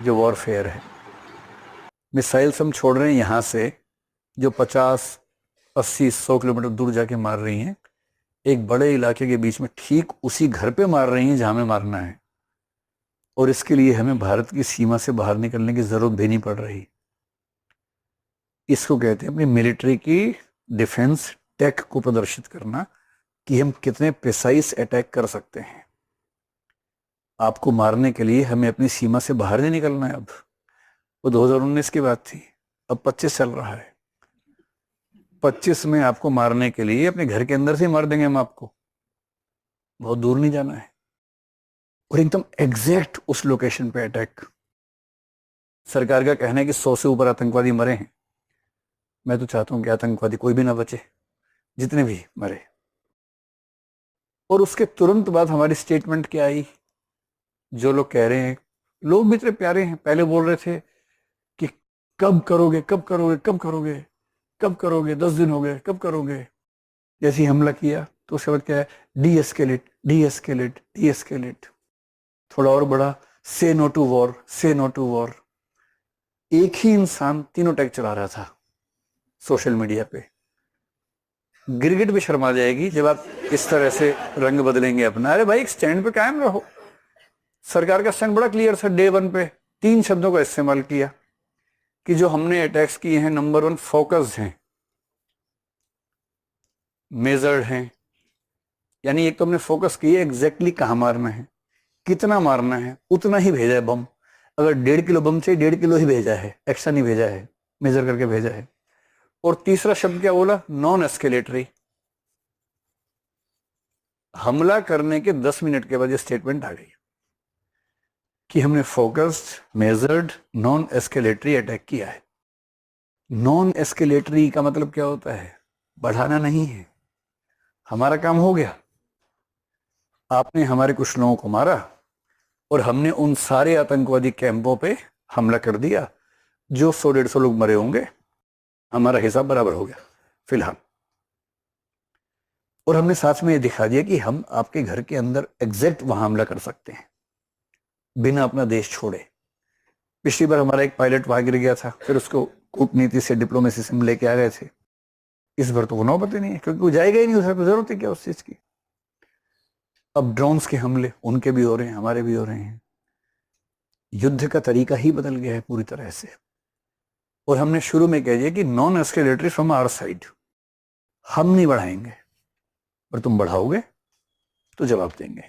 जो वॉरफेयर है। मिसाइल्स हम छोड़ रहे हैं यहाँ से, जो 50, 80, 100 किलोमीटर दूर जाके मार रही हैं, एक बड़े इलाके के बीच में ठीक उसी घर पे मार रही हैं जहां हमें मारना है। और इसके लिए हमें भारत की सीमा से बाहर निकलने की जरूरत भी नहीं पड़ रही। इसको कहते हैं अपनी मिलिट्री की डिफेंस टेक को प्रदर्शित करना, कि हम कितने प्रिसाइज अटैक कर सकते हैं। आपको मारने के लिए हमें अपनी सीमा से बाहर नहीं निकलना है। अब वो 2019 की बात थी, अब 25 चल रहा है। 25 में आपको मारने के लिए अपने घर के अंदर से ही मार देंगे हम आपको, बहुत दूर नहीं जाना है। और एकदम एग्जैक्ट उस लोकेशन पे अटैक। सरकार का कहना है कि 100 से ऊपर आतंकवादी मरे हैं। मैं तो चाहता हूं कि आतंकवादी कोई भी ना बचे, जितने भी मरे। और उसके तुरंत बाद हमारी स्टेटमेंट क्या आई? जो लोग कह रहे हैं, लोग भी इतने प्यारे हैं, पहले बोल रहे थे कि कब करोगे, कब करोगे, कब करोगे, कब करोगे, 10 दिन हो गए, कब करोगे। जैसे ही हमला किया तो उसके बाद क्या है? D escalate, D escalate, D escalate. थोड़ा और बड़ा, से नो टू वॉर, से नो टू वॉर। एक ही इंसान तीनों टैग चला रहा था सोशल मीडिया पे। गिरगिट भी शर्मा जाएगी जब आप इस तरह से रंग बदलेंगे अपना। अरे भाई, एक स्टैंड पे कायम रहो। सरकार का स्टैंड बड़ा क्लियर था डे 1 पे। 3 शब्दों का इस्तेमाल किया कि जो हमने अटैक्स किए हैं, नंबर 1 फोकस्ड हैं, मेजर्ड हैं। यानी एक तो हमने फोकस किया एग्जैक्टली कहां मारना है, कितना मारना है, उतना ही भेजा है बम। अगर 1.5 किलो बम चाहिए, 1.5 किलो ही भेजा है, एक्स्ट्रा नहीं भेजा है, मेजर करके भेजा है। और तीसरा शब्द क्या बोला? Non escalatory. हमला करने के 10 मिनट के बाद ये स्टेटमेंट आ गई कि हमने focused, measured, non escalatory attack किया है। नॉन एस्केलेटरी का मतलब क्या होता है? बढ़ाना नहीं है। हमारा काम हो गया, आपने हमारे कुछ लोगों को मारा और हमने उन सारे आतंकवादी कैंपों पे हमला कर दिया। जो 100-150 लोग मरे होंगे, हमारा हिसाब बराबर हो गया फिलहाल। और हमने साथ में ये दिखा दिया कि हम आपके घर के अंदर एग्जैक्ट वहां हमला कर सकते हैं बिना अपना देश छोड़े। पिछली बार हमारा एक पायलट वहां गिर गया था, फिर उसको कूटनीति से, डिप्लोमेसी से हम लेके आ गए थे। इस बार तो वो नौबत ही नहीं है, क्योंकि वो जाएगा ही नहीं, उसे जरूरत है क्या उस चीज की। अब ड्रोन्स के हमले उनके भी हो रहे हैं, हमारे भी हो रहे हैं। युद्ध का तरीका ही बदल गया है पूरी तरह से। और हमने शुरू में कह दिया कि non escalatory from our side, हम नहीं बढ़ाएंगे, और तुम बढ़ाओगे तो जवाब देंगे।